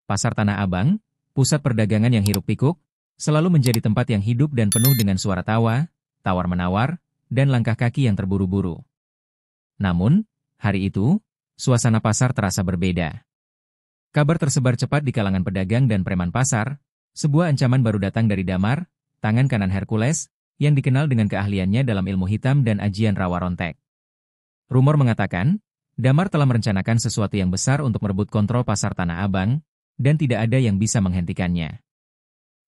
Pasar Tanah Abang, pusat perdagangan yang hiruk-pikuk, selalu menjadi tempat yang hidup dan penuh dengan suara tawa, tawar-menawar, dan langkah kaki yang terburu-buru. Namun, hari itu, suasana pasar terasa berbeda. Kabar tersebar cepat di kalangan pedagang dan preman pasar, sebuah ancaman baru datang dari Damar, tangan kanan Hercules, yang dikenal dengan keahliannya dalam ilmu hitam dan ajian rawa rontek. Rumor mengatakan, Damar telah merencanakan sesuatu yang besar untuk merebut kontrol pasar Tanah Abang, dan tidak ada yang bisa menghentikannya.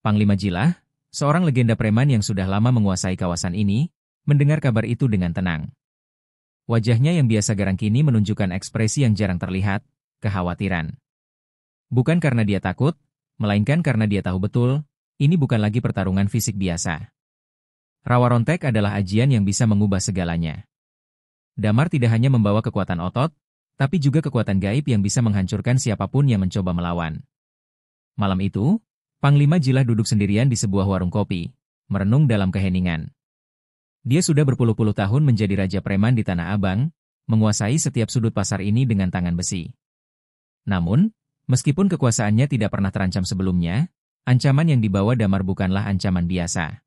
Panglima Jilah, seorang legenda preman yang sudah lama menguasai kawasan ini, mendengar kabar itu dengan tenang. Wajahnya yang biasa garang kini menunjukkan ekspresi yang jarang terlihat, kekhawatiran. Bukan karena dia takut, melainkan karena dia tahu betul, ini bukan lagi pertarungan fisik biasa. Rawa rontek adalah ajian yang bisa mengubah segalanya. Damar tidak hanya membawa kekuatan otot, tapi juga kekuatan gaib yang bisa menghancurkan siapapun yang mencoba melawan. Malam itu, Panglima Jilah duduk sendirian di sebuah warung kopi, merenung dalam keheningan. Dia sudah berpuluh-puluh tahun menjadi raja preman di Tanah Abang, menguasai setiap sudut pasar ini dengan tangan besi. Namun, meskipun kekuasaannya tidak pernah terancam sebelumnya, ancaman yang dibawa Damar bukanlah ancaman biasa.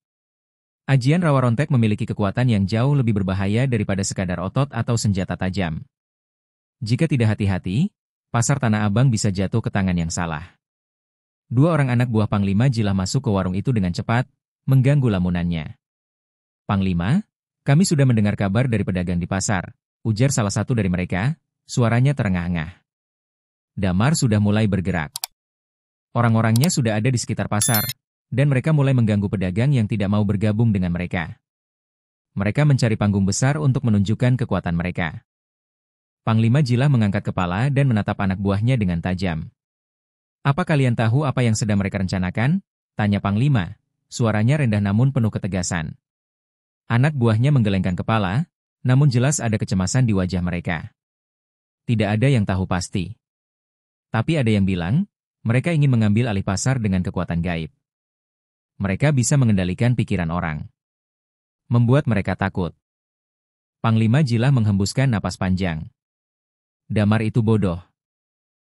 Ajian rawa rontek memiliki kekuatan yang jauh lebih berbahaya daripada sekadar otot atau senjata tajam. Jika tidak hati-hati, pasar Tanah Abang bisa jatuh ke tangan yang salah. Dua orang anak buah Panglima Jilah masuk ke warung itu dengan cepat, mengganggu lamunannya. Panglima, kami sudah mendengar kabar dari pedagang di pasar, ujar salah satu dari mereka, suaranya terengah-engah. Damar sudah mulai bergerak. Orang-orangnya sudah ada di sekitar pasar, dan mereka mulai mengganggu pedagang yang tidak mau bergabung dengan mereka. Mereka mencari panggung besar untuk menunjukkan kekuatan mereka. Panglima Jilah mengangkat kepala dan menatap anak buahnya dengan tajam. "Apa kalian tahu apa yang sedang mereka rencanakan?" tanya Panglima, suaranya rendah namun penuh ketegasan. Anak buahnya menggelengkan kepala, namun jelas ada kecemasan di wajah mereka. Tidak ada yang tahu pasti. Tapi ada yang bilang, mereka ingin mengambil alih pasar dengan kekuatan gaib. Mereka bisa mengendalikan pikiran orang. Membuat mereka takut. Panglima Jilah menghembuskan napas panjang. Damar itu bodoh.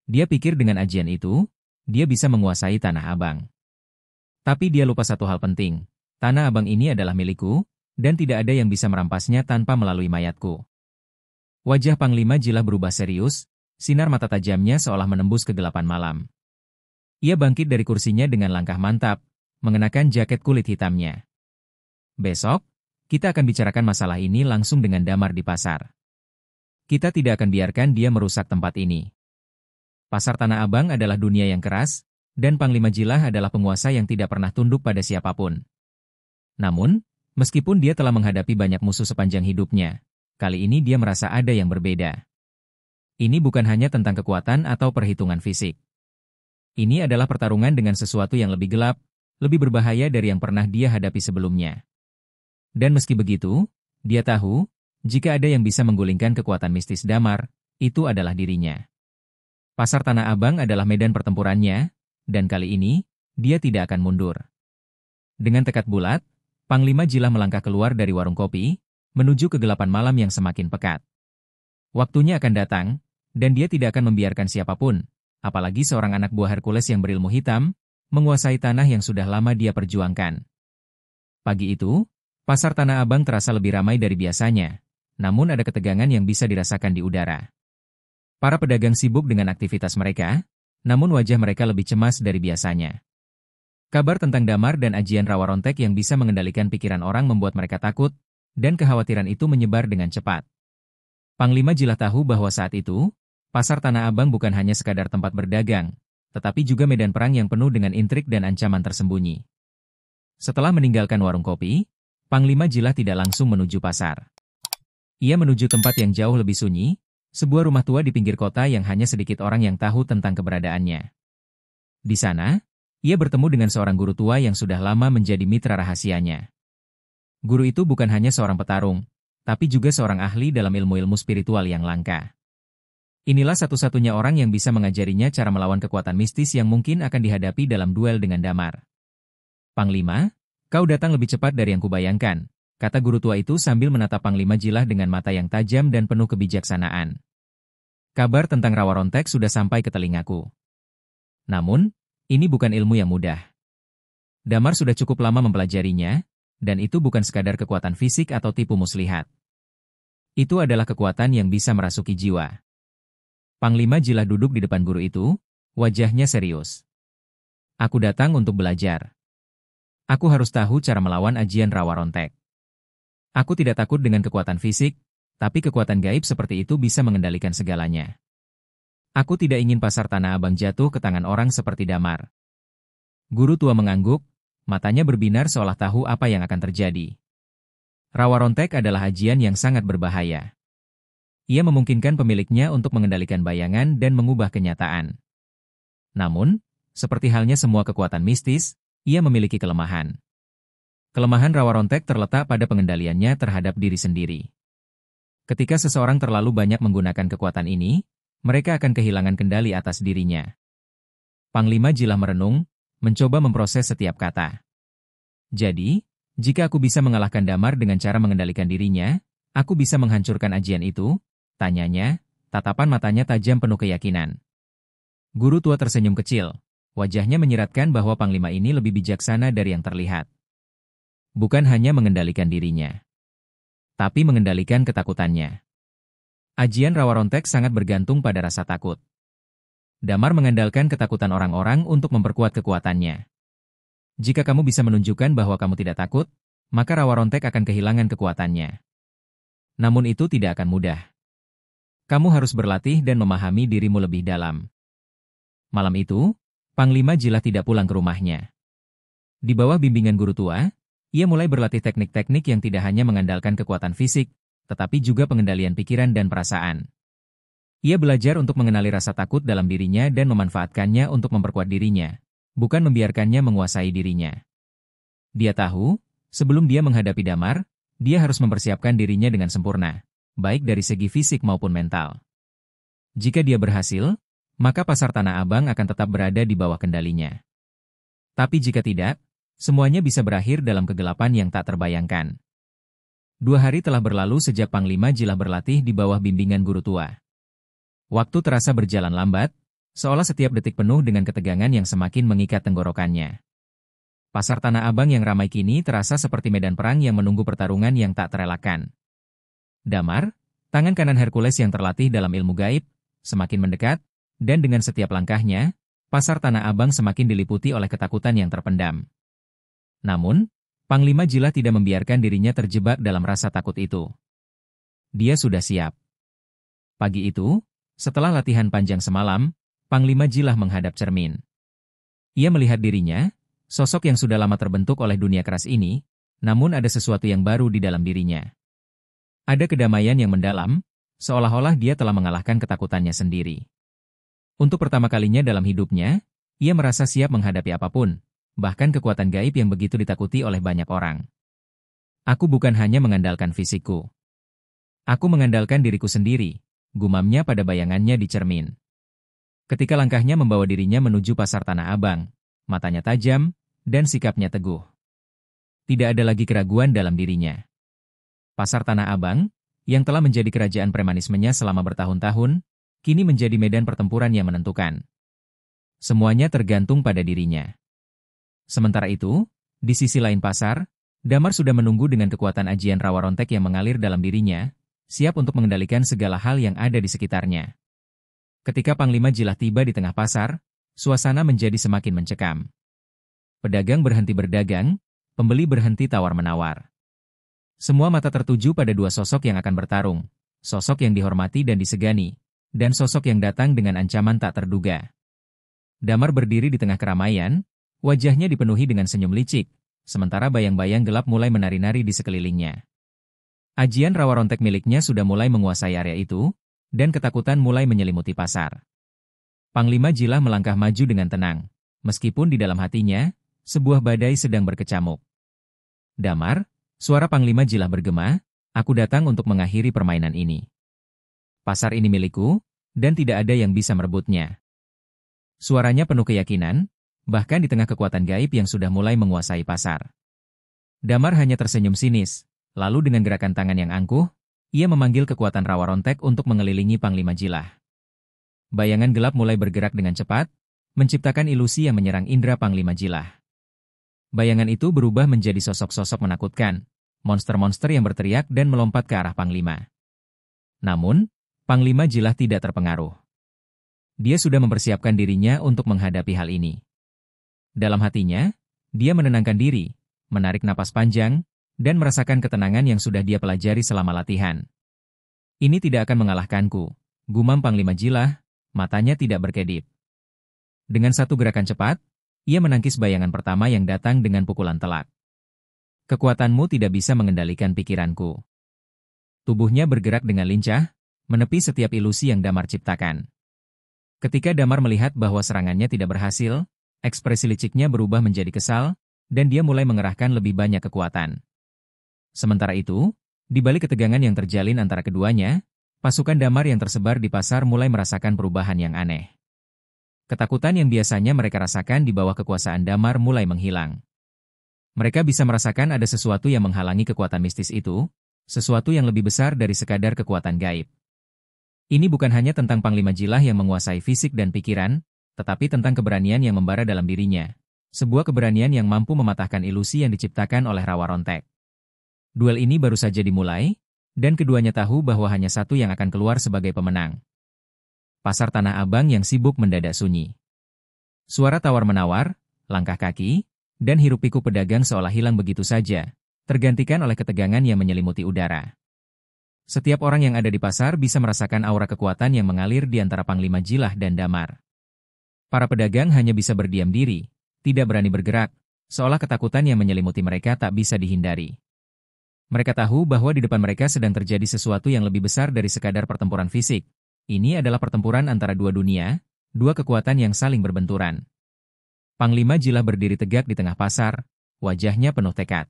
Dia pikir dengan ajian itu, dia bisa menguasai Tanah Abang. Tapi dia lupa satu hal penting. Tanah Abang ini adalah milikku, dan tidak ada yang bisa merampasnya tanpa melalui mayatku. Wajah Panglima Jilah berubah serius, sinar mata tajamnya seolah menembus kegelapan malam. Ia bangkit dari kursinya dengan langkah mantap, mengenakan jaket kulit hitamnya. "Besok, kita akan bicarakan masalah ini langsung dengan Damar di pasar. Kita tidak akan biarkan dia merusak tempat ini. Pasar Tanah Abang adalah dunia yang keras, dan Panglima Jilah adalah penguasa yang tidak pernah tunduk pada siapapun. Namun, meskipun dia telah menghadapi banyak musuh sepanjang hidupnya, kali ini dia merasa ada yang berbeda. Ini bukan hanya tentang kekuatan atau perhitungan fisik. Ini adalah pertarungan dengan sesuatu yang lebih gelap, lebih berbahaya dari yang pernah dia hadapi sebelumnya. Dan meski begitu, dia tahu, jika ada yang bisa menggulingkan kekuatan mistis Damar, itu adalah dirinya. Pasar Tanah Abang adalah medan pertempurannya, dan kali ini, dia tidak akan mundur." Dengan tekad bulat, Panglima Jilah melangkah keluar dari warung kopi, menuju kegelapan malam yang semakin pekat. Waktunya akan datang, dan dia tidak akan membiarkan siapapun, apalagi seorang anak buah Hercules yang berilmu hitam, menguasai tanah yang sudah lama dia perjuangkan. Pagi itu, pasar Tanah Abang terasa lebih ramai dari biasanya, namun ada ketegangan yang bisa dirasakan di udara. Para pedagang sibuk dengan aktivitas mereka, namun wajah mereka lebih cemas dari biasanya. Kabar tentang Damar dan ajian rawa rontek yang bisa mengendalikan pikiran orang membuat mereka takut, dan kekhawatiran itu menyebar dengan cepat. Panglima Jilah tahu bahwa saat itu, pasar Tanah Abang bukan hanya sekadar tempat berdagang, tetapi juga medan perang yang penuh dengan intrik dan ancaman tersembunyi. Setelah meninggalkan warung kopi, Panglima Jilah tidak langsung menuju pasar. Ia menuju tempat yang jauh lebih sunyi, sebuah rumah tua di pinggir kota yang hanya sedikit orang yang tahu tentang keberadaannya. Di sana, ia bertemu dengan seorang guru tua yang sudah lama menjadi mitra rahasianya. Guru itu bukan hanya seorang petarung, tapi juga seorang ahli dalam ilmu-ilmu spiritual yang langka. Inilah satu-satunya orang yang bisa mengajarinya cara melawan kekuatan mistis yang mungkin akan dihadapi dalam duel dengan Damar. "Panglima, kau datang lebih cepat dari yang kubayangkan," kata guru tua itu sambil menatap Panglima Jilah dengan mata yang tajam dan penuh kebijaksanaan. "Kabar tentang rawa rontek sudah sampai ke telingaku. Namun, ini bukan ilmu yang mudah. Damar sudah cukup lama mempelajarinya, dan itu bukan sekadar kekuatan fisik atau tipu muslihat. Itu adalah kekuatan yang bisa merasuki jiwa. Panglima Jilah duduk di depan guru itu, wajahnya serius. Aku datang untuk belajar. Aku harus tahu cara melawan ajian Rawa Rontek. Aku tidak takut dengan kekuatan fisik, tapi kekuatan gaib seperti itu bisa mengendalikan segalanya. Aku tidak ingin pasar Tanah Abang jatuh ke tangan orang seperti Damar. Guru tua mengangguk, matanya berbinar seolah tahu apa yang akan terjadi. Rawa Rontek adalah ajian yang sangat berbahaya. Ia memungkinkan pemiliknya untuk mengendalikan bayangan dan mengubah kenyataan. Namun, seperti halnya semua kekuatan mistis, ia memiliki kelemahan. Kelemahan Rawa Rontek terletak pada pengendaliannya terhadap diri sendiri. Ketika seseorang terlalu banyak menggunakan kekuatan ini, mereka akan kehilangan kendali atas dirinya. Panglima Jilah merenung, mencoba memproses setiap kata. Jadi, jika aku bisa mengalahkan Damar dengan cara mengendalikan dirinya, aku bisa menghancurkan ajian itu? Tanyanya, tatapan matanya tajam penuh keyakinan. Guru tua tersenyum kecil, wajahnya menyiratkan bahwa Panglima ini lebih bijaksana dari yang terlihat. Bukan hanya mengendalikan dirinya, tapi mengendalikan ketakutannya. Ajian Rawa Rontek sangat bergantung pada rasa takut. Damar mengandalkan ketakutan orang-orang untuk memperkuat kekuatannya. Jika kamu bisa menunjukkan bahwa kamu tidak takut, maka Rawa Rontek akan kehilangan kekuatannya. Namun itu tidak akan mudah. Kamu harus berlatih dan memahami dirimu lebih dalam. Malam itu, Panglima Jilah tidak pulang ke rumahnya. Di bawah bimbingan guru tua, ia mulai berlatih teknik-teknik yang tidak hanya mengandalkan kekuatan fisik, tetapi juga pengendalian pikiran dan perasaan. Ia belajar untuk mengenali rasa takut dalam dirinya dan memanfaatkannya untuk memperkuat dirinya, bukan membiarkannya menguasai dirinya. Dia tahu, sebelum dia menghadapi Damar, dia harus mempersiapkan dirinya dengan sempurna, baik dari segi fisik maupun mental. Jika dia berhasil, maka pasar Tanah Abang akan tetap berada di bawah kendalinya. Tapi jika tidak, semuanya bisa berakhir dalam kegelapan yang tak terbayangkan. 2 hari telah berlalu sejak Panglima Jilah berlatih di bawah bimbingan guru tua. Waktu terasa berjalan lambat, seolah setiap detik penuh dengan ketegangan yang semakin mengikat tenggorokannya. Pasar Tanah Abang yang ramai kini terasa seperti medan perang yang menunggu pertarungan yang tak terelakkan. Damar, tangan kanan Hercules yang terlatih dalam ilmu gaib, semakin mendekat, dan dengan setiap langkahnya, pasar Tanah Abang semakin diliputi oleh ketakutan yang terpendam. Namun, Panglima Jilah tidak membiarkan dirinya terjebak dalam rasa takut itu. Dia sudah siap. Pagi itu, setelah latihan panjang semalam, Panglima Jilah menghadap cermin. Ia melihat dirinya, sosok yang sudah lama terbentuk oleh dunia keras ini, namun ada sesuatu yang baru di dalam dirinya. Ada kedamaian yang mendalam, seolah-olah dia telah mengalahkan ketakutannya sendiri. Untuk pertama kalinya dalam hidupnya, ia merasa siap menghadapi apapun, bahkan kekuatan gaib yang begitu ditakuti oleh banyak orang. Aku bukan hanya mengandalkan fisikku. Aku mengandalkan diriku sendiri, gumamnya pada bayangannya di cermin. Ketika langkahnya membawa dirinya menuju pasar Tanah Abang, matanya tajam, dan sikapnya teguh. Tidak ada lagi keraguan dalam dirinya. Pasar Tanah Abang, yang telah menjadi kerajaan premanismenya selama bertahun-tahun, kini menjadi medan pertempuran yang menentukan. Semuanya tergantung pada dirinya. Sementara itu, di sisi lain pasar, Damar sudah menunggu dengan kekuatan ajian Rawa Rontek yang mengalir dalam dirinya, siap untuk mengendalikan segala hal yang ada di sekitarnya. Ketika Panglima Jilah tiba di tengah pasar, suasana menjadi semakin mencekam. Pedagang berhenti berdagang, pembeli berhenti tawar-menawar. Semua mata tertuju pada dua sosok yang akan bertarung, sosok yang dihormati dan disegani, dan sosok yang datang dengan ancaman tak terduga. Damar berdiri di tengah keramaian, wajahnya dipenuhi dengan senyum licik, sementara bayang-bayang gelap mulai menari-nari di sekelilingnya. Ajian Rawa Rontek miliknya sudah mulai menguasai area itu, dan ketakutan mulai menyelimuti pasar. Panglima Jilah melangkah maju dengan tenang, meskipun di dalam hatinya, sebuah badai sedang berkecamuk. Damar, suara Panglima Jilah bergema, aku datang untuk mengakhiri permainan ini. Pasar ini milikku, dan tidak ada yang bisa merebutnya. Suaranya penuh keyakinan, bahkan di tengah kekuatan gaib yang sudah mulai menguasai pasar. Damar hanya tersenyum sinis, lalu dengan gerakan tangan yang angkuh, ia memanggil kekuatan Rawa Rontek untuk mengelilingi Panglima Jilah. Bayangan gelap mulai bergerak dengan cepat, menciptakan ilusi yang menyerang indera Panglima Jilah. Bayangan itu berubah menjadi sosok-sosok menakutkan, monster-monster yang berteriak dan melompat ke arah Panglima. Namun, Panglima Jilah tidak terpengaruh. Dia sudah mempersiapkan dirinya untuk menghadapi hal ini. Dalam hatinya, dia menenangkan diri, menarik napas panjang, dan merasakan ketenangan yang sudah dia pelajari selama latihan. Ini tidak akan mengalahkanku, gumam Panglima Jilah, matanya tidak berkedip. Dengan satu gerakan cepat, ia menangkis bayangan pertama yang datang dengan pukulan telak. Kekuatanmu tidak bisa mengendalikan pikiranku. Tubuhnya bergerak dengan lincah, menepi setiap ilusi yang Damar ciptakan. Ketika Damar melihat bahwa serangannya tidak berhasil, ekspresi liciknya berubah menjadi kesal, dan dia mulai mengerahkan lebih banyak kekuatan. Sementara itu, di balik ketegangan yang terjalin antara keduanya, pasukan Damar yang tersebar di pasar mulai merasakan perubahan yang aneh. Ketakutan yang biasanya mereka rasakan di bawah kekuasaan Damar mulai menghilang. Mereka bisa merasakan ada sesuatu yang menghalangi kekuatan mistis itu, sesuatu yang lebih besar dari sekadar kekuatan gaib. Ini bukan hanya tentang Panglima Jilah yang menguasai fisik dan pikiran, tetapi tentang keberanian yang membara dalam dirinya. Sebuah keberanian yang mampu mematahkan ilusi yang diciptakan oleh Rawa Rontek. Duel ini baru saja dimulai, dan keduanya tahu bahwa hanya satu yang akan keluar sebagai pemenang. Pasar Tanah Abang yang sibuk mendadak sunyi. Suara tawar-menawar, langkah kaki, dan hiruk-pikuk pedagang seolah hilang begitu saja, tergantikan oleh ketegangan yang menyelimuti udara. Setiap orang yang ada di pasar bisa merasakan aura kekuatan yang mengalir di antara Panglima Jilah dan Damar. Para pedagang hanya bisa berdiam diri, tidak berani bergerak, seolah ketakutan yang menyelimuti mereka tak bisa dihindari. Mereka tahu bahwa di depan mereka sedang terjadi sesuatu yang lebih besar dari sekadar pertempuran fisik. Ini adalah pertempuran antara dua dunia, dua kekuatan yang saling berbenturan. Panglima Jilah berdiri tegak di tengah pasar, wajahnya penuh tekad.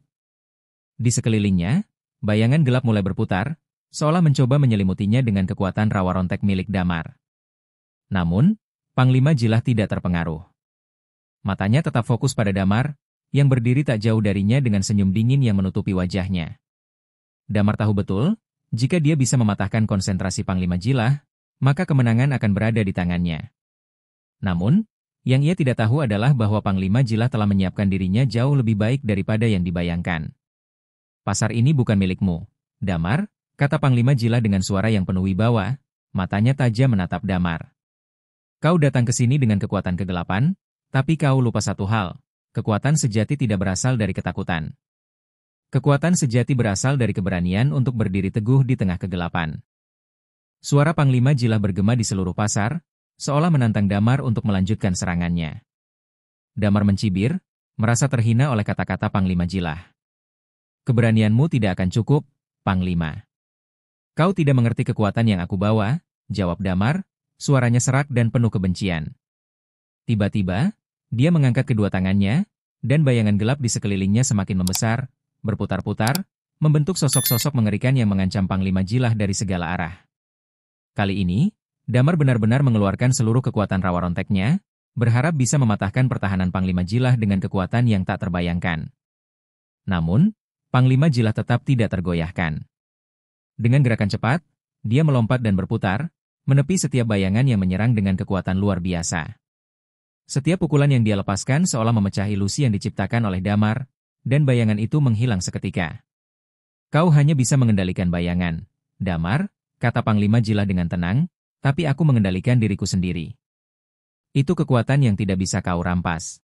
Di sekelilingnya, bayangan gelap mulai berputar, seolah mencoba menyelimutinya dengan kekuatan Rawa Rontek milik Damar. Namun, Panglima Jilah tidak terpengaruh. Matanya tetap fokus pada Damar, yang berdiri tak jauh darinya dengan senyum dingin yang menutupi wajahnya. Damar tahu betul, jika dia bisa mematahkan konsentrasi Panglima Jilah, maka kemenangan akan berada di tangannya. Namun, yang ia tidak tahu adalah bahwa Panglima Jilah telah menyiapkan dirinya jauh lebih baik daripada yang dibayangkan. Pasar ini bukan milikmu, Damar, kata Panglima Jilah dengan suara yang penuh wibawa, matanya tajam menatap Damar. Kau datang ke sini dengan kekuatan kegelapan, tapi kau lupa satu hal, kekuatan sejati tidak berasal dari ketakutan. Kekuatan sejati berasal dari keberanian untuk berdiri teguh di tengah kegelapan. Suara Panglima Jilah bergema di seluruh pasar, seolah menantang Damar untuk melanjutkan serangannya. Damar mencibir, merasa terhina oleh kata-kata Panglima Jilah. Keberanianmu tidak akan cukup, Panglima. Kau tidak mengerti kekuatan yang aku bawa, jawab Damar, suaranya serak dan penuh kebencian. Tiba-tiba, dia mengangkat kedua tangannya, dan bayangan gelap di sekelilingnya semakin membesar, berputar-putar, membentuk sosok-sosok mengerikan yang mengancam Panglima Jilah dari segala arah. Kali ini, Damar benar-benar mengeluarkan seluruh kekuatan Rawa Ronteknya, berharap bisa mematahkan pertahanan Panglima Jilah dengan kekuatan yang tak terbayangkan. Namun, Panglima Jilah tetap tidak tergoyahkan. Dengan gerakan cepat, dia melompat dan berputar, menepi setiap bayangan yang menyerang dengan kekuatan luar biasa. Setiap pukulan yang dia lepaskan seolah memecah ilusi yang diciptakan oleh Damar, dan bayangan itu menghilang seketika. Kau hanya bisa mengendalikan bayangan, Damar, kata Panglima Jilah dengan tenang, tapi aku mengendalikan diriku sendiri. Itu kekuatan yang tidak bisa kau rampas.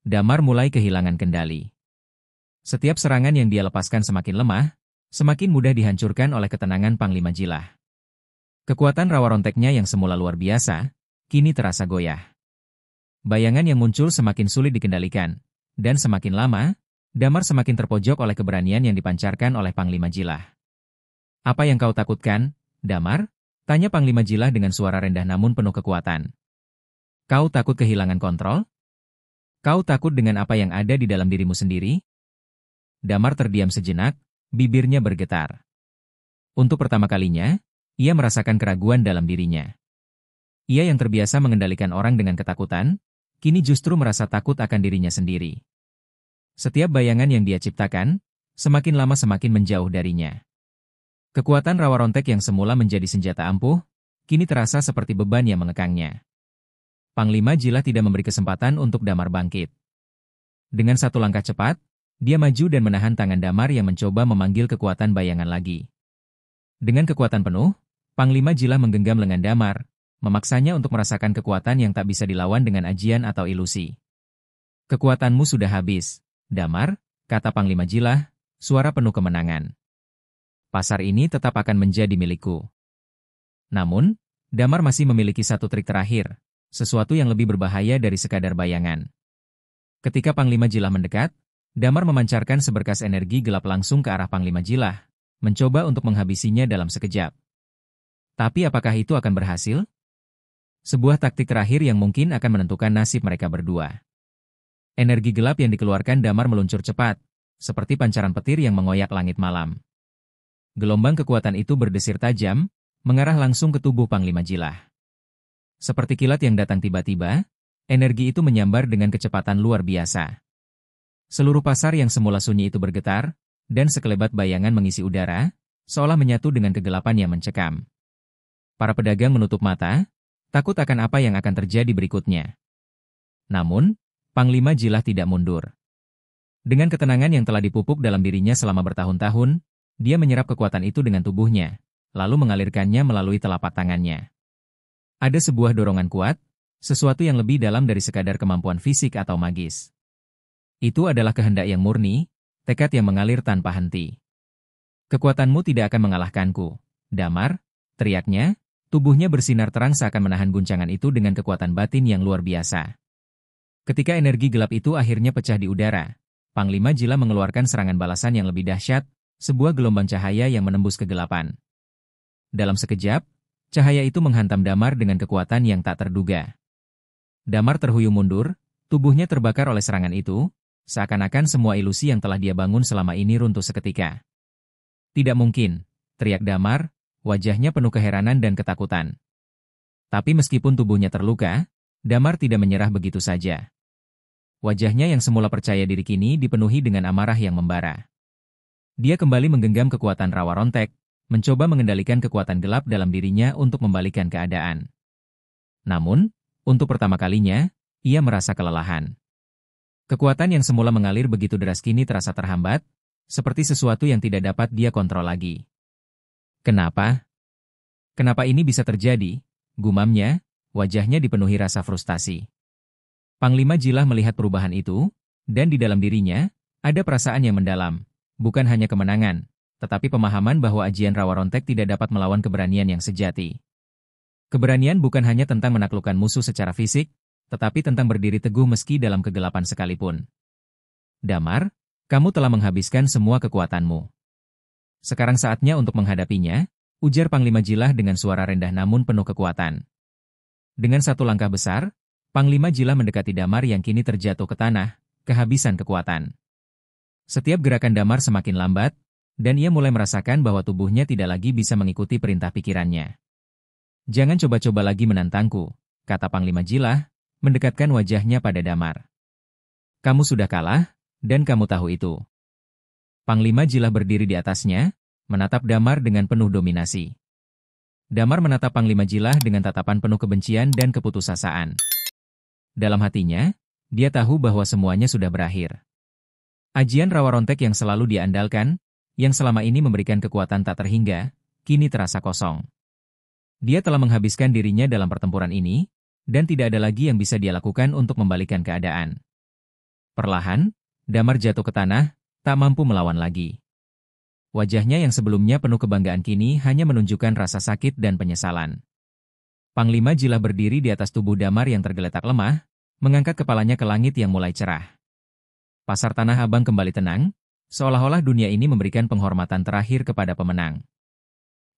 Damar mulai kehilangan kendali. Setiap serangan yang dia lepaskan semakin lemah, semakin mudah dihancurkan oleh ketenangan Panglima Jilah. Kekuatan Rawa Ronteknya yang semula luar biasa, kini terasa goyah. Bayangan yang muncul semakin sulit dikendalikan, dan semakin lama, Damar semakin terpojok oleh keberanian yang dipancarkan oleh Panglima Jilah. Apa yang kau takutkan, Damar? Tanya Panglima Jilah dengan suara rendah namun penuh kekuatan. Kau takut kehilangan kontrol? Kau takut dengan apa yang ada di dalam dirimu sendiri? Damar terdiam sejenak, bibirnya bergetar. Untuk pertama kalinya, ia merasakan keraguan dalam dirinya. Ia yang terbiasa mengendalikan orang dengan ketakutan, kini justru merasa takut akan dirinya sendiri. Setiap bayangan yang dia ciptakan, semakin lama semakin menjauh darinya. Kekuatan Rawa Rontek yang semula menjadi senjata ampuh, kini terasa seperti beban yang mengekangnya. Panglima Jilah tidak memberi kesempatan untuk Damar bangkit. Dengan satu langkah cepat, dia maju dan menahan tangan Damar yang mencoba memanggil kekuatan bayangan lagi. Dengan kekuatan penuh, Panglima Jilah menggenggam lengan Damar, memaksanya untuk merasakan kekuatan yang tak bisa dilawan dengan ajian atau ilusi. Kekuatanmu sudah habis, Damar, kata Panglima Jilah, suara penuh kemenangan. Pasar ini tetap akan menjadi milikku. Namun, Damar masih memiliki satu trik terakhir, sesuatu yang lebih berbahaya dari sekadar bayangan. Ketika Panglima Jilah mendekat, Damar memancarkan seberkas energi gelap langsung ke arah Panglima Jilah, mencoba untuk menghabisinya dalam sekejap. Tapi apakah itu akan berhasil? Sebuah taktik terakhir yang mungkin akan menentukan nasib mereka berdua. Energi gelap yang dikeluarkan Damar meluncur cepat, seperti pancaran petir yang mengoyak langit malam. Gelombang kekuatan itu berdesir tajam, mengarah langsung ke tubuh Panglima Jilah. Seperti kilat yang datang tiba-tiba, energi itu menyambar dengan kecepatan luar biasa. Seluruh pasar yang semula sunyi itu bergetar, dan sekelebat bayangan mengisi udara, seolah menyatu dengan kegelapan yang mencekam. Para pedagang menutup mata, takut akan apa yang akan terjadi berikutnya. Namun, Panglima Jilah tidak mundur. Dengan ketenangan yang telah dipupuk dalam dirinya selama bertahun-tahun, dia menyerap kekuatan itu dengan tubuhnya, lalu mengalirkannya melalui telapak tangannya. Ada sebuah dorongan kuat, sesuatu yang lebih dalam dari sekadar kemampuan fisik atau magis. Itu adalah kehendak yang murni, tekad yang mengalir tanpa henti. Kekuatanmu tidak akan mengalahkanku, Damar, teriaknya, tubuhnya bersinar terang seakan menahan guncangan itu dengan kekuatan batin yang luar biasa. Ketika energi gelap itu akhirnya pecah di udara, Panglima Jilah mengeluarkan serangan balasan yang lebih dahsyat, sebuah gelombang cahaya yang menembus kegelapan. Dalam sekejap, cahaya itu menghantam Damar dengan kekuatan yang tak terduga. Damar terhuyung mundur, tubuhnya terbakar oleh serangan itu, seakan-akan semua ilusi yang telah dia bangun selama ini runtuh seketika. Tidak mungkin, teriak Damar, wajahnya penuh keheranan dan ketakutan. Tapi meskipun tubuhnya terluka, Damar tidak menyerah begitu saja. Wajahnya yang semula percaya diri kini dipenuhi dengan amarah yang membara. Dia kembali menggenggam kekuatan rawa rontek, mencoba mengendalikan kekuatan gelap dalam dirinya untuk membalikkan keadaan. Namun, untuk pertama kalinya, ia merasa kelelahan. Kekuatan yang semula mengalir begitu deras kini terasa terhambat, seperti sesuatu yang tidak dapat dia kontrol lagi. Kenapa? Kenapa ini bisa terjadi? Gumamnya, wajahnya dipenuhi rasa frustasi. Panglima Jilah melihat perubahan itu, dan di dalam dirinya, ada perasaan yang mendalam, bukan hanya kemenangan, tetapi pemahaman bahwa ajian rawa rontek tidak dapat melawan keberanian yang sejati. Keberanian bukan hanya tentang menaklukkan musuh secara fisik, tetapi tentang berdiri teguh meski dalam kegelapan sekalipun. Damar, kamu telah menghabiskan semua kekuatanmu. Sekarang saatnya untuk menghadapinya, ujar Panglima Jilah dengan suara rendah namun penuh kekuatan. Dengan satu langkah besar, Panglima Jilah mendekati Damar yang kini terjatuh ke tanah, kehabisan kekuatan. Setiap gerakan Damar semakin lambat, dan ia mulai merasakan bahwa tubuhnya tidak lagi bisa mengikuti perintah pikirannya. Jangan coba-coba lagi menantangku, kata Panglima Jilah, mendekatkan wajahnya pada Damar. Kamu sudah kalah, dan kamu tahu itu. Panglima Jilah berdiri di atasnya, menatap Damar dengan penuh dominasi. Damar menatap Panglima Jilah dengan tatapan penuh kebencian dan keputusasaan. Dalam hatinya, dia tahu bahwa semuanya sudah berakhir. Ajian rawa rontek yang selalu dia andalkan, yang selama ini memberikan kekuatan tak terhingga, kini terasa kosong. Dia telah menghabiskan dirinya dalam pertempuran ini, dan tidak ada lagi yang bisa dia lakukan untuk membalikkan keadaan. Perlahan, Damar jatuh ke tanah, tak mampu melawan lagi. Wajahnya yang sebelumnya penuh kebanggaan kini hanya menunjukkan rasa sakit dan penyesalan. Panglima Jilah berdiri di atas tubuh Damar yang tergeletak lemah, mengangkat kepalanya ke langit yang mulai cerah. Pasar Tanah Abang kembali tenang, seolah-olah dunia ini memberikan penghormatan terakhir kepada pemenang.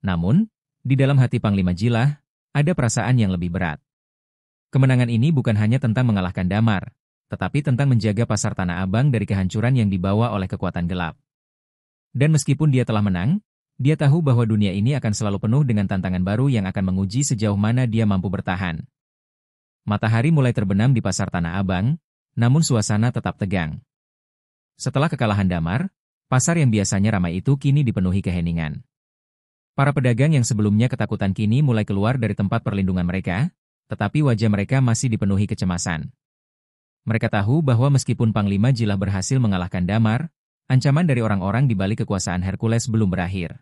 Namun, di dalam hati Panglima Jilah, ada perasaan yang lebih berat. Kemenangan ini bukan hanya tentang mengalahkan Damar, tetapi tentang menjaga Pasar Tanah Abang dari kehancuran yang dibawa oleh kekuatan gelap. Dan meskipun dia telah menang, dia tahu bahwa dunia ini akan selalu penuh dengan tantangan baru yang akan menguji sejauh mana dia mampu bertahan. Matahari mulai terbenam di Pasar Tanah Abang, namun suasana tetap tegang. Setelah kekalahan Damar, pasar yang biasanya ramai itu kini dipenuhi keheningan. Para pedagang yang sebelumnya ketakutan kini mulai keluar dari tempat perlindungan mereka, tetapi wajah mereka masih dipenuhi kecemasan. Mereka tahu bahwa meskipun Panglima Jilah berhasil mengalahkan Damar, ancaman dari orang-orang di balik kekuasaan Hercules belum berakhir.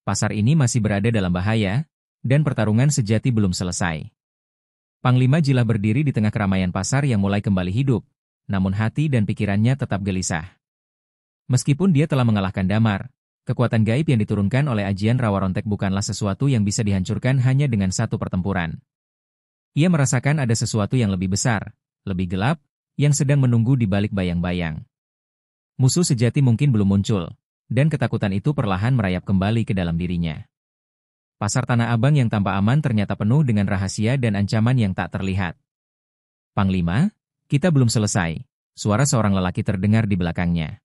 Pasar ini masih berada dalam bahaya, dan pertarungan sejati belum selesai. Panglima Jilah berdiri di tengah keramaian pasar yang mulai kembali hidup, namun hati dan pikirannya tetap gelisah. Meskipun dia telah mengalahkan Damar, kekuatan gaib yang diturunkan oleh ajian Rawa Rontek bukanlah sesuatu yang bisa dihancurkan hanya dengan satu pertempuran. Ia merasakan ada sesuatu yang lebih besar, lebih gelap, yang sedang menunggu di balik bayang-bayang. Musuh sejati mungkin belum muncul, dan ketakutan itu perlahan merayap kembali ke dalam dirinya. Pasar Tanah Abang yang tampak aman ternyata penuh dengan rahasia dan ancaman yang tak terlihat. Panglima, kita belum selesai, suara seorang lelaki terdengar di belakangnya.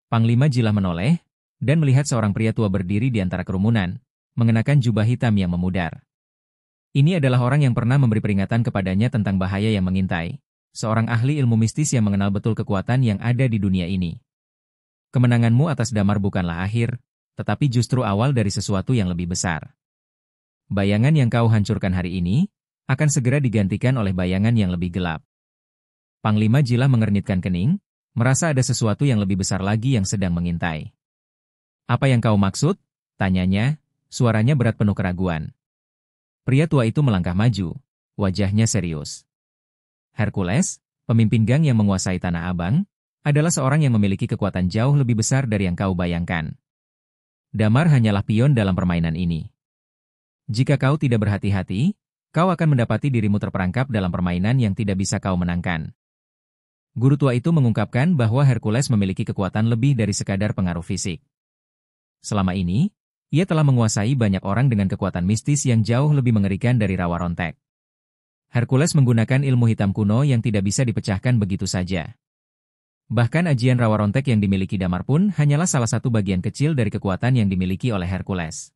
Panglima Jilah menoleh, dan melihat seorang pria tua berdiri di antara kerumunan, mengenakan jubah hitam yang memudar. Ini adalah orang yang pernah memberi peringatan kepadanya tentang bahaya yang mengintai, seorang ahli ilmu mistis yang mengenal betul kekuatan yang ada di dunia ini. Kemenanganmu atas Damar bukanlah akhir, tetapi justru awal dari sesuatu yang lebih besar. Bayangan yang kau hancurkan hari ini, akan segera digantikan oleh bayangan yang lebih gelap. Panglima Jilah mengernyitkan kening, merasa ada sesuatu yang lebih besar lagi yang sedang mengintai. Apa yang kau maksud? Tanyanya, suaranya berat penuh keraguan. Pria tua itu melangkah maju, wajahnya serius. Hercules, pemimpin gang yang menguasai Tanah Abang, adalah seorang yang memiliki kekuatan jauh lebih besar dari yang kau bayangkan. Damar hanyalah pion dalam permainan ini. Jika kau tidak berhati-hati, kau akan mendapati dirimu terperangkap dalam permainan yang tidak bisa kau menangkan. Guru tua itu mengungkapkan bahwa Hercules memiliki kekuatan lebih dari sekadar pengaruh fisik. Selama ini, ia telah menguasai banyak orang dengan kekuatan mistis yang jauh lebih mengerikan dari Rawa Rontek. Hercules menggunakan ilmu hitam kuno yang tidak bisa dipecahkan begitu saja. Bahkan ajian Rawa Rontek yang dimiliki Damar pun hanyalah salah satu bagian kecil dari kekuatan yang dimiliki oleh Hercules.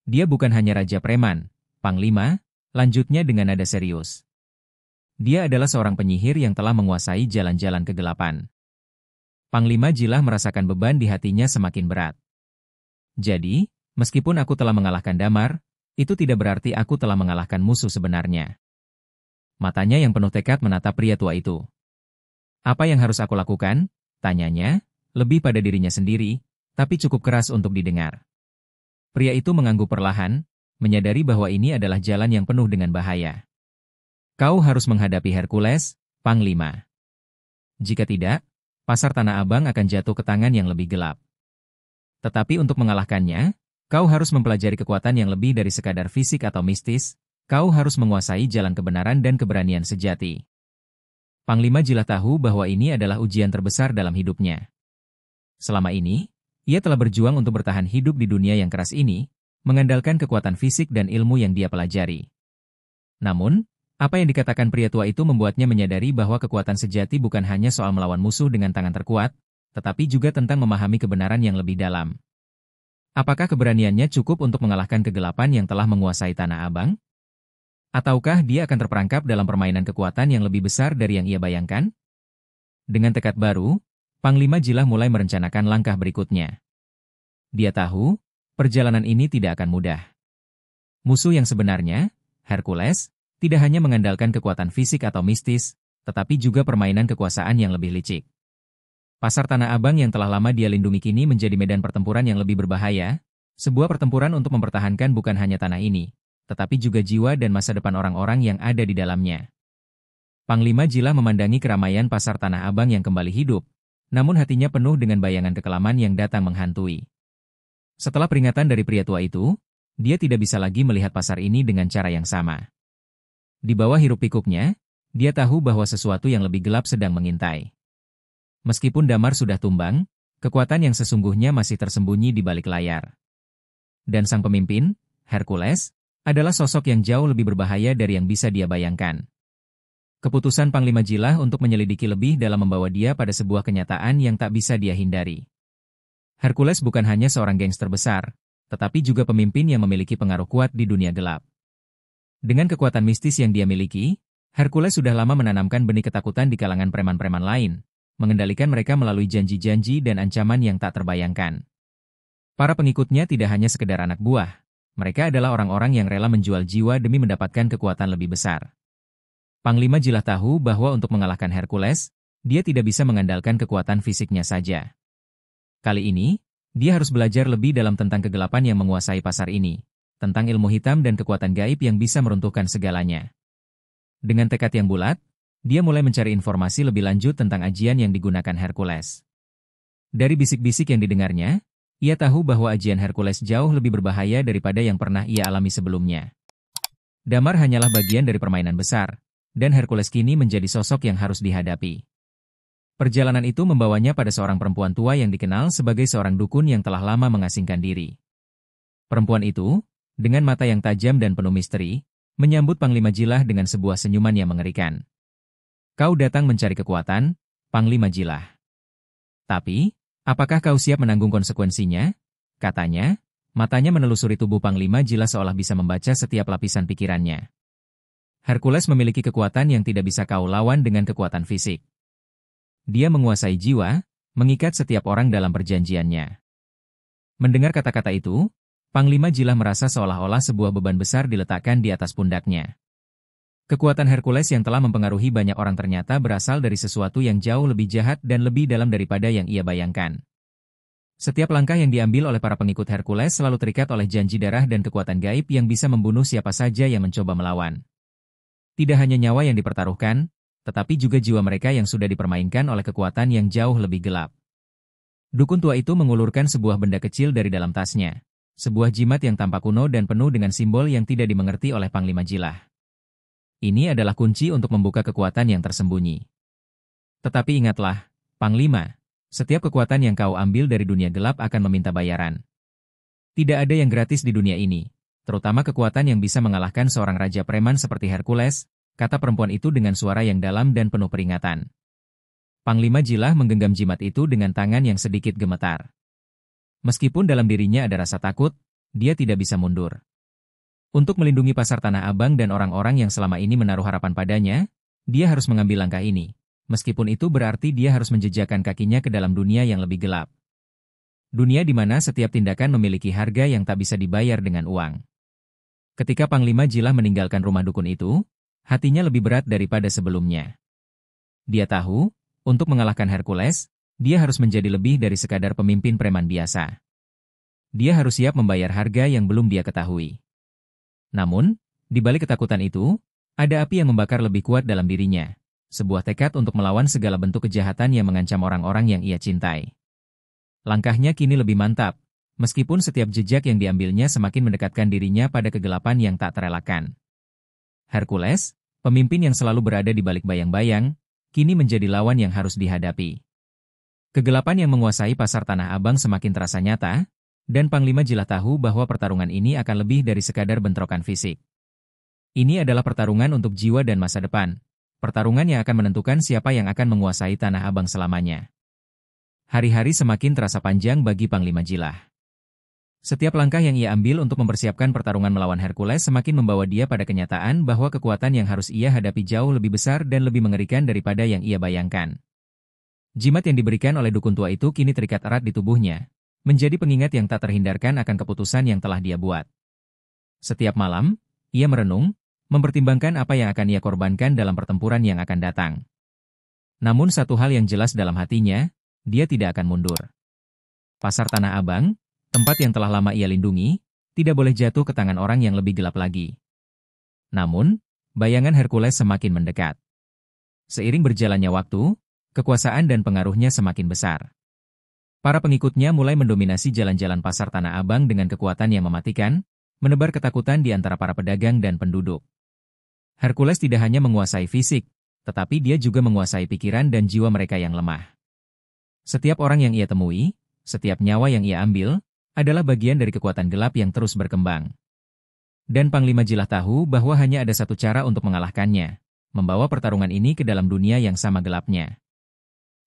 Dia bukan hanya Raja Preman, Panglima, lanjutnya dengan nada serius. Dia adalah seorang penyihir yang telah menguasai jalan-jalan kegelapan. Panglima Jilah merasakan beban di hatinya semakin berat. Jadi, meskipun aku telah mengalahkan Damar, itu tidak berarti aku telah mengalahkan musuh sebenarnya. Matanya yang penuh tekad menatap pria tua itu. Apa yang harus aku lakukan? Tanyanya, lebih pada dirinya sendiri, tapi cukup keras untuk didengar. Pria itu mengangguk perlahan, menyadari bahwa ini adalah jalan yang penuh dengan bahaya. Kau harus menghadapi Hercules, Panglima. Jika tidak, pasar Tanah Abang akan jatuh ke tangan yang lebih gelap. Tetapi untuk mengalahkannya, kau harus mempelajari kekuatan yang lebih dari sekadar fisik atau mistis, kau harus menguasai jalan kebenaran dan keberanian sejati. Panglima Jilah tahu bahwa ini adalah ujian terbesar dalam hidupnya. Selama ini, ia telah berjuang untuk bertahan hidup di dunia yang keras ini, mengandalkan kekuatan fisik dan ilmu yang dia pelajari. Namun, apa yang dikatakan pria tua itu membuatnya menyadari bahwa kekuatan sejati bukan hanya soal melawan musuh dengan tangan terkuat, tetapi juga tentang memahami kebenaran yang lebih dalam. Apakah keberaniannya cukup untuk mengalahkan kegelapan yang telah menguasai Tanah Abang? Ataukah dia akan terperangkap dalam permainan kekuatan yang lebih besar dari yang ia bayangkan? Dengan tekad baru, Panglima Jilah mulai merencanakan langkah berikutnya. Dia tahu, perjalanan ini tidak akan mudah. Musuh yang sebenarnya, Hercules, tidak hanya mengandalkan kekuatan fisik atau mistis, tetapi juga permainan kekuasaan yang lebih licik. Pasar Tanah Abang yang telah lama dia lindungi kini menjadi medan pertempuran yang lebih berbahaya, sebuah pertempuran untuk mempertahankan bukan hanya tanah ini, tetapi juga jiwa dan masa depan orang-orang yang ada di dalamnya. Panglima Jilah memandangi keramaian pasar Tanah Abang yang kembali hidup, namun hatinya penuh dengan bayangan kekelaman yang datang menghantui. Setelah peringatan dari pria tua itu, dia tidak bisa lagi melihat pasar ini dengan cara yang sama. Di bawah hiruk-pikuknya, dia tahu bahwa sesuatu yang lebih gelap sedang mengintai. Meskipun Damar sudah tumbang, kekuatan yang sesungguhnya masih tersembunyi di balik layar. Dan sang pemimpin, Hercules, adalah sosok yang jauh lebih berbahaya dari yang bisa dia bayangkan. Keputusan Panglima Jilah untuk menyelidiki lebih dalam membawa dia pada sebuah kenyataan yang tak bisa dia hindari. Hercules bukan hanya seorang gangster besar, tetapi juga pemimpin yang memiliki pengaruh kuat di dunia gelap. Dengan kekuatan mistis yang dia miliki, Hercules sudah lama menanamkan benih ketakutan di kalangan preman-preman lain, mengendalikan mereka melalui janji-janji dan ancaman yang tak terbayangkan. Para pengikutnya tidak hanya sekedar anak buah, Mereka adalah orang-orang yang rela menjual jiwa demi mendapatkan kekuatan lebih besar. Panglima Jilah tahu bahwa untuk mengalahkan Hercules, dia tidak bisa mengandalkan kekuatan fisiknya saja. Kali ini, dia harus belajar lebih dalam tentang kegelapan yang menguasai pasar ini, tentang ilmu hitam dan kekuatan gaib yang bisa meruntuhkan segalanya. Dengan tekad yang bulat, dia mulai mencari informasi lebih lanjut tentang ajian yang digunakan Hercules. Dari bisik-bisik yang didengarnya, ia tahu bahwa ajian Hercules jauh lebih berbahaya daripada yang pernah ia alami sebelumnya. Damar hanyalah bagian dari permainan besar, dan Hercules kini menjadi sosok yang harus dihadapi. Perjalanan itu membawanya pada seorang perempuan tua yang dikenal sebagai seorang dukun yang telah lama mengasingkan diri. Perempuan itu, dengan mata yang tajam dan penuh misteri, menyambut Panglima Jilah dengan sebuah senyuman yang mengerikan. "Kau datang mencari kekuatan, Panglima Jilah. Tapi, apakah kau siap menanggung konsekuensinya?" katanya, matanya menelusuri tubuh Panglima Jilah seolah bisa membaca setiap lapisan pikirannya. Hercules memiliki kekuatan yang tidak bisa kau lawan dengan kekuatan fisik. Dia menguasai jiwa, mengikat setiap orang dalam perjanjiannya. Mendengar kata-kata itu, Panglima Jilah merasa seolah-olah sebuah beban besar diletakkan di atas pundaknya. Kekuatan Hercules yang telah mempengaruhi banyak orang ternyata berasal dari sesuatu yang jauh lebih jahat dan lebih dalam daripada yang ia bayangkan. Setiap langkah yang diambil oleh para pengikut Hercules selalu terikat oleh janji darah dan kekuatan gaib yang bisa membunuh siapa saja yang mencoba melawan. Tidak hanya nyawa yang dipertaruhkan, tetapi juga jiwa mereka yang sudah dipermainkan oleh kekuatan yang jauh lebih gelap. Dukun tua itu mengulurkan sebuah benda kecil dari dalam tasnya. Sebuah jimat yang tampak kuno dan penuh dengan simbol yang tidak dimengerti oleh Panglima Jilah. Ini adalah kunci untuk membuka kekuatan yang tersembunyi. Tetapi ingatlah, Panglima, setiap kekuatan yang kau ambil dari dunia gelap akan meminta bayaran. Tidak ada yang gratis di dunia ini, terutama kekuatan yang bisa mengalahkan seorang raja preman seperti Hercules, kata perempuan itu dengan suara yang dalam dan penuh peringatan. Panglima Jilah menggenggam jimat itu dengan tangan yang sedikit gemetar. Meskipun dalam dirinya ada rasa takut, dia tidak bisa mundur. Untuk melindungi pasar Tanah Abang dan orang-orang yang selama ini menaruh harapan padanya, dia harus mengambil langkah ini, meskipun itu berarti dia harus menjejakkan kakinya ke dalam dunia yang lebih gelap. Dunia di mana setiap tindakan memiliki harga yang tak bisa dibayar dengan uang. Ketika Panglima Jilah meninggalkan rumah dukun itu, hatinya lebih berat daripada sebelumnya. Dia tahu, untuk mengalahkan Hercules, dia harus menjadi lebih dari sekadar pemimpin preman biasa. Dia harus siap membayar harga yang belum dia ketahui. Namun, di balik ketakutan itu, ada api yang membakar lebih kuat dalam dirinya. Sebuah tekad untuk melawan segala bentuk kejahatan yang mengancam orang-orang yang ia cintai. Langkahnya kini lebih mantap, meskipun setiap jejak yang diambilnya semakin mendekatkan dirinya pada kegelapan yang tak terelakkan. Hercules, pemimpin yang selalu berada di balik bayang-bayang, kini menjadi lawan yang harus dihadapi. Kegelapan yang menguasai pasar Tanah Abang semakin terasa nyata, dan Panglima Jilah tahu bahwa pertarungan ini akan lebih dari sekadar bentrokan fisik. Ini adalah pertarungan untuk jiwa dan masa depan. Pertarungan yang akan menentukan siapa yang akan menguasai Tanah Abang selamanya. Hari-hari semakin terasa panjang bagi Panglima Jilah. Setiap langkah yang ia ambil untuk mempersiapkan pertarungan melawan Hercules semakin membawa dia pada kenyataan bahwa kekuatan yang harus ia hadapi jauh lebih besar dan lebih mengerikan daripada yang ia bayangkan. Jimat yang diberikan oleh dukun tua itu kini terikat erat di tubuhnya, menjadi pengingat yang tak terhindarkan akan keputusan yang telah dia buat. Setiap malam, ia merenung, mempertimbangkan apa yang akan ia korbankan dalam pertempuran yang akan datang. Namun satu hal yang jelas dalam hatinya, dia tidak akan mundur. Pasar Tanah Abang, tempat yang telah lama ia lindungi, tidak boleh jatuh ke tangan orang yang lebih gelap lagi. Namun, bayangan Hercules semakin mendekat. Seiring berjalannya waktu, kekuasaan dan pengaruhnya semakin besar. Para pengikutnya mulai mendominasi jalan-jalan pasar Tanah Abang dengan kekuatan yang mematikan, menebar ketakutan di antara para pedagang dan penduduk. Hercules tidak hanya menguasai fisik, tetapi dia juga menguasai pikiran dan jiwa mereka yang lemah. Setiap orang yang ia temui, setiap nyawa yang ia ambil, adalah bagian dari kekuatan gelap yang terus berkembang. Dan Panglima Jilah tahu bahwa hanya ada satu cara untuk mengalahkannya, membawa pertarungan ini ke dalam dunia yang sama gelapnya.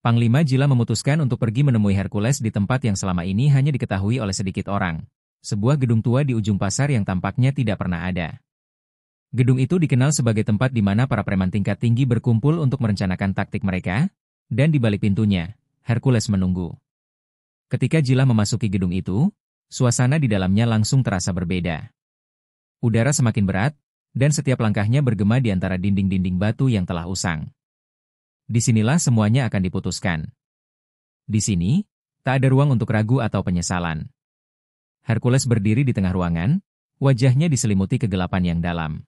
Panglima Jilah memutuskan untuk pergi menemui Hercules di tempat yang selama ini hanya diketahui oleh sedikit orang. Sebuah gedung tua di ujung pasar yang tampaknya tidak pernah ada. Gedung itu dikenal sebagai tempat di mana para preman tingkat tinggi berkumpul untuk merencanakan taktik mereka, dan di balik pintunya, Hercules menunggu. Ketika Jilah memasuki gedung itu, suasana di dalamnya langsung terasa berbeda. Udara semakin berat, dan setiap langkahnya bergema di antara dinding-dinding batu yang telah usang. Disinilah semuanya akan diputuskan. Di sini, tak ada ruang untuk ragu atau penyesalan. Hercules berdiri di tengah ruangan, wajahnya diselimuti kegelapan yang dalam.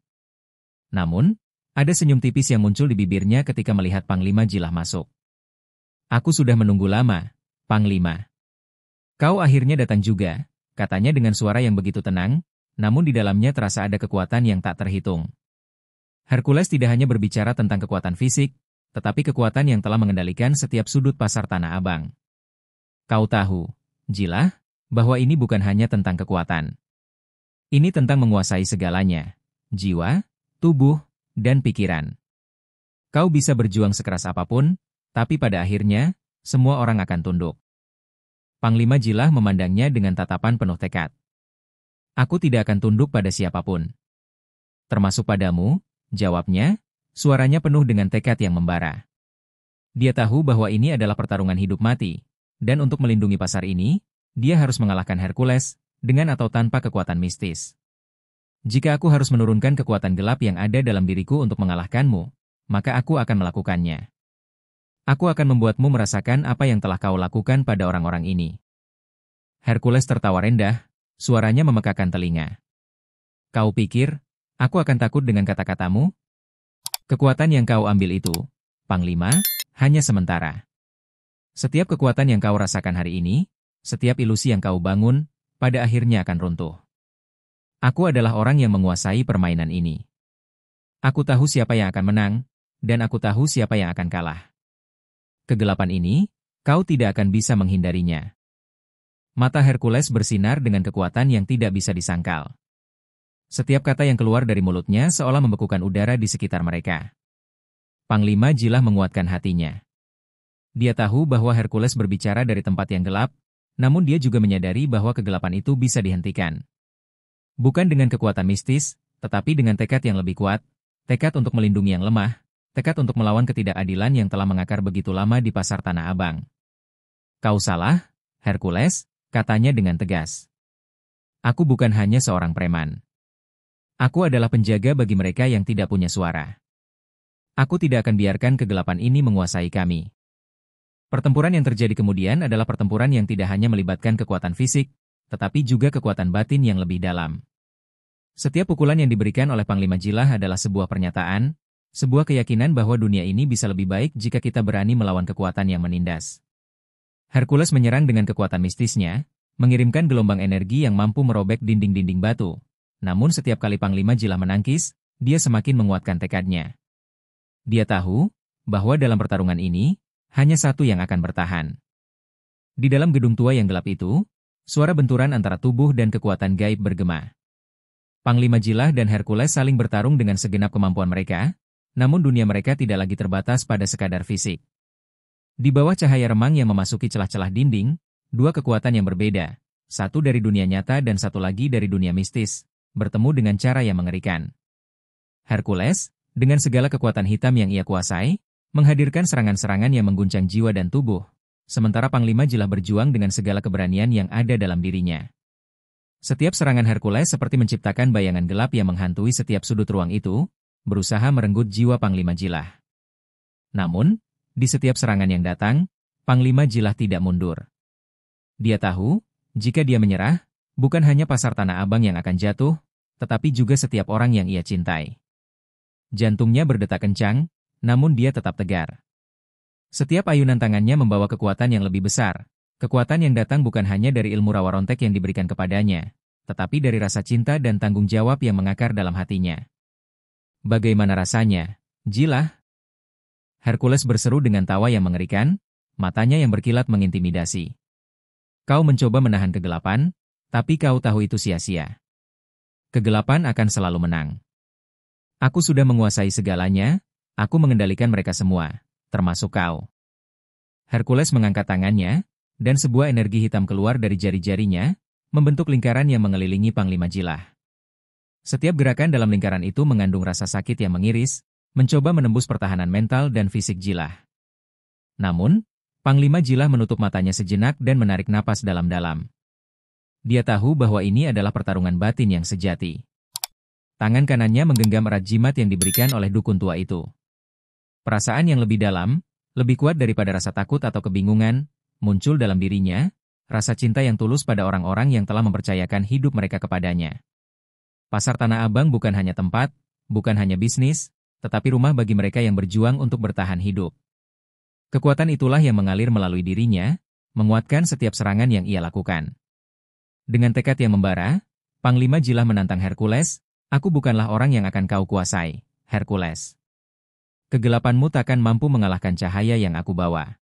Namun, ada senyum tipis yang muncul di bibirnya ketika melihat Panglima Jilah masuk. "Aku sudah menunggu lama, Panglima. Kau akhirnya datang juga," katanya dengan suara yang begitu tenang, namun di dalamnya terasa ada kekuatan yang tak terhitung. Hercules tidak hanya berbicara tentang kekuatan fisik, tetapi kekuatan yang telah mengendalikan setiap sudut pasar Tanah Abang. "Kau tahu, Jilah, bahwa ini bukan hanya tentang kekuatan. Ini tentang menguasai segalanya, jiwa, tubuh, dan pikiran. Kau bisa berjuang sekeras apapun, tapi pada akhirnya, semua orang akan tunduk." Panglima Jilah memandangnya dengan tatapan penuh tekad. "Aku tidak akan tunduk pada siapapun. Termasuk padamu," jawabnya, suaranya penuh dengan tekad yang membara. Dia tahu bahwa ini adalah pertarungan hidup mati, dan untuk melindungi pasar ini, dia harus mengalahkan Hercules, dengan atau tanpa kekuatan mistis. "Jika aku harus menurunkan kekuatan gelap yang ada dalam diriku untuk mengalahkanmu, maka aku akan melakukannya. Aku akan membuatmu merasakan apa yang telah kau lakukan pada orang-orang ini." Hercules tertawa rendah, suaranya memekakan telinga. "Kau pikir, aku akan takut dengan kata-katamu? Kekuatan yang kau ambil itu, Panglima, hanya sementara. Setiap kekuatan yang kau rasakan hari ini, setiap ilusi yang kau bangun, pada akhirnya akan runtuh. Aku adalah orang yang menguasai permainan ini. Aku tahu siapa yang akan menang, dan aku tahu siapa yang akan kalah. Kegelapan ini, kau tidak akan bisa menghindarinya." Mata Hercules bersinar dengan kekuatan yang tidak bisa disangkal. Setiap kata yang keluar dari mulutnya seolah membekukan udara di sekitar mereka. Panglima Jilah menguatkan hatinya. Dia tahu bahwa Hercules berbicara dari tempat yang gelap, namun dia juga menyadari bahwa kegelapan itu bisa dihentikan. Bukan dengan kekuatan mistis, tetapi dengan tekad yang lebih kuat, tekad untuk melindungi yang lemah, tekad untuk melawan ketidakadilan yang telah mengakar begitu lama di pasar Tanah Abang. "Kau salah, Hercules," katanya dengan tegas. "Aku bukan hanya seorang preman. Aku adalah penjaga bagi mereka yang tidak punya suara. Aku tidak akan biarkan kegelapan ini menguasai kami." Pertempuran yang terjadi kemudian adalah pertempuran yang tidak hanya melibatkan kekuatan fisik, tetapi juga kekuatan batin yang lebih dalam. Setiap pukulan yang diberikan oleh Panglima Jilah adalah sebuah pernyataan, sebuah keyakinan bahwa dunia ini bisa lebih baik jika kita berani melawan kekuatan yang menindas. Hercules menyerang dengan kekuatan mistisnya, mengirimkan gelombang energi yang mampu merobek dinding-dinding batu. Namun setiap kali Panglima Jilah menangkis, dia semakin menguatkan tekadnya. Dia tahu bahwa dalam pertarungan ini, hanya satu yang akan bertahan. Di dalam gedung tua yang gelap itu, suara benturan antara tubuh dan kekuatan gaib bergema. Panglima Jilah dan Hercules saling bertarung dengan segenap kemampuan mereka, namun dunia mereka tidak lagi terbatas pada sekadar fisik. Di bawah cahaya remang yang memasuki celah-celah dinding, dua kekuatan yang berbeda, satu dari dunia nyata dan satu lagi dari dunia mistis, bertemu dengan cara yang mengerikan. Hercules, dengan segala kekuatan hitam yang ia kuasai, menghadirkan serangan-serangan yang mengguncang jiwa dan tubuh, sementara Panglima Jilah berjuang dengan segala keberanian yang ada dalam dirinya. Setiap serangan Hercules seperti menciptakan bayangan gelap yang menghantui setiap sudut ruang itu, berusaha merenggut jiwa Panglima Jilah. Namun, di setiap serangan yang datang, Panglima Jilah tidak mundur. Dia tahu, jika dia menyerah, bukan hanya pasar Tanah Abang yang akan jatuh, tetapi juga setiap orang yang ia cintai. Jantungnya berdetak kencang, namun dia tetap tegar. Setiap ayunan tangannya membawa kekuatan yang lebih besar, kekuatan yang datang bukan hanya dari ilmu rawa rontek yang diberikan kepadanya, tetapi dari rasa cinta dan tanggung jawab yang mengakar dalam hatinya. "Bagaimana rasanya, Jilah?" Hercules berseru dengan tawa yang mengerikan, matanya yang berkilat mengintimidasi. "Kau mencoba menahan kegelapan, tapi kau tahu itu sia-sia. Kegelapan akan selalu menang. Aku sudah menguasai segalanya, aku mengendalikan mereka semua, termasuk kau." Hercules mengangkat tangannya, dan sebuah energi hitam keluar dari jari-jarinya, membentuk lingkaran yang mengelilingi Panglima Jilah. Setiap gerakan dalam lingkaran itu mengandung rasa sakit yang mengiris, mencoba menembus pertahanan mental dan fisik Jilah. Namun, Panglima Jilah menutup matanya sejenak dan menarik napas dalam-dalam. Dia tahu bahwa ini adalah pertarungan batin yang sejati. Tangan kanannya menggenggam erat jimat yang diberikan oleh dukun tua itu. Perasaan yang lebih dalam, lebih kuat daripada rasa takut atau kebingungan, muncul dalam dirinya, rasa cinta yang tulus pada orang-orang yang telah mempercayakan hidup mereka kepadanya. Pasar Tanah Abang bukan hanya tempat, bukan hanya bisnis, tetapi rumah bagi mereka yang berjuang untuk bertahan hidup. Kekuatan itulah yang mengalir melalui dirinya, menguatkan setiap serangan yang ia lakukan. Dengan tekad yang membara, Panglima Jilah menantang Hercules, "Aku bukanlah orang yang akan kau kuasai, Hercules. Kegelapanmu takkan mampu mengalahkan cahaya yang aku bawa."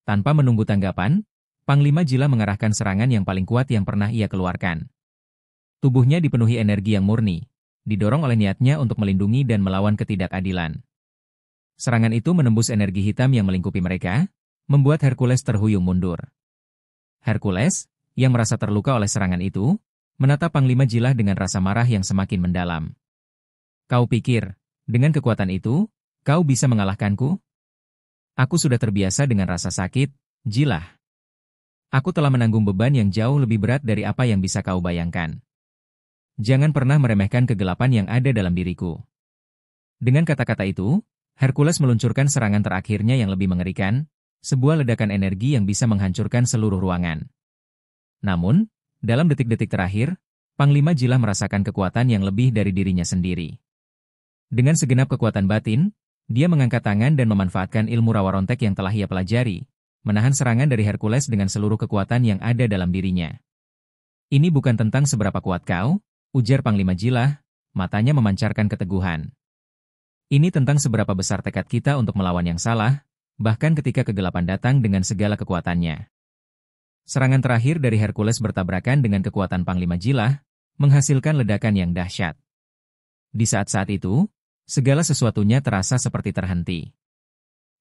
Tanpa menunggu tanggapan, Panglima Jilah mengarahkan serangan yang paling kuat yang pernah ia keluarkan. Tubuhnya dipenuhi energi yang murni, didorong oleh niatnya untuk melindungi dan melawan ketidakadilan. Serangan itu menembus energi hitam yang melingkupi mereka, membuat Hercules terhuyung mundur. Hercules, yang merasa terluka oleh serangan itu, menatap Panglima Jilah dengan rasa marah yang semakin mendalam. "Kau pikir, dengan kekuatan itu, kau bisa mengalahkanku? Aku sudah terbiasa dengan rasa sakit, Jilah. Aku telah menanggung beban yang jauh lebih berat dari apa yang bisa kau bayangkan. Jangan pernah meremehkan kegelapan yang ada dalam diriku." Dengan kata-kata itu, Hercules meluncurkan serangan terakhirnya yang lebih mengerikan, sebuah ledakan energi yang bisa menghancurkan seluruh ruangan. Namun, dalam detik-detik terakhir, Panglima Jilah merasakan kekuatan yang lebih dari dirinya sendiri. Dengan segenap kekuatan batin, dia mengangkat tangan dan memanfaatkan ilmu rawa rontek yang telah ia pelajari, menahan serangan dari Hercules dengan seluruh kekuatan yang ada dalam dirinya. "Ini bukan tentang seberapa kuat kau," ujar Panglima Jilah, matanya memancarkan keteguhan. "Ini tentang seberapa besar tekad kita untuk melawan yang salah, bahkan ketika kegelapan datang dengan segala kekuatannya." Serangan terakhir dari Hercules bertabrakan dengan kekuatan Panglima Jilah, menghasilkan ledakan yang dahsyat. Di saat-saat itu, segala sesuatunya terasa seperti terhenti.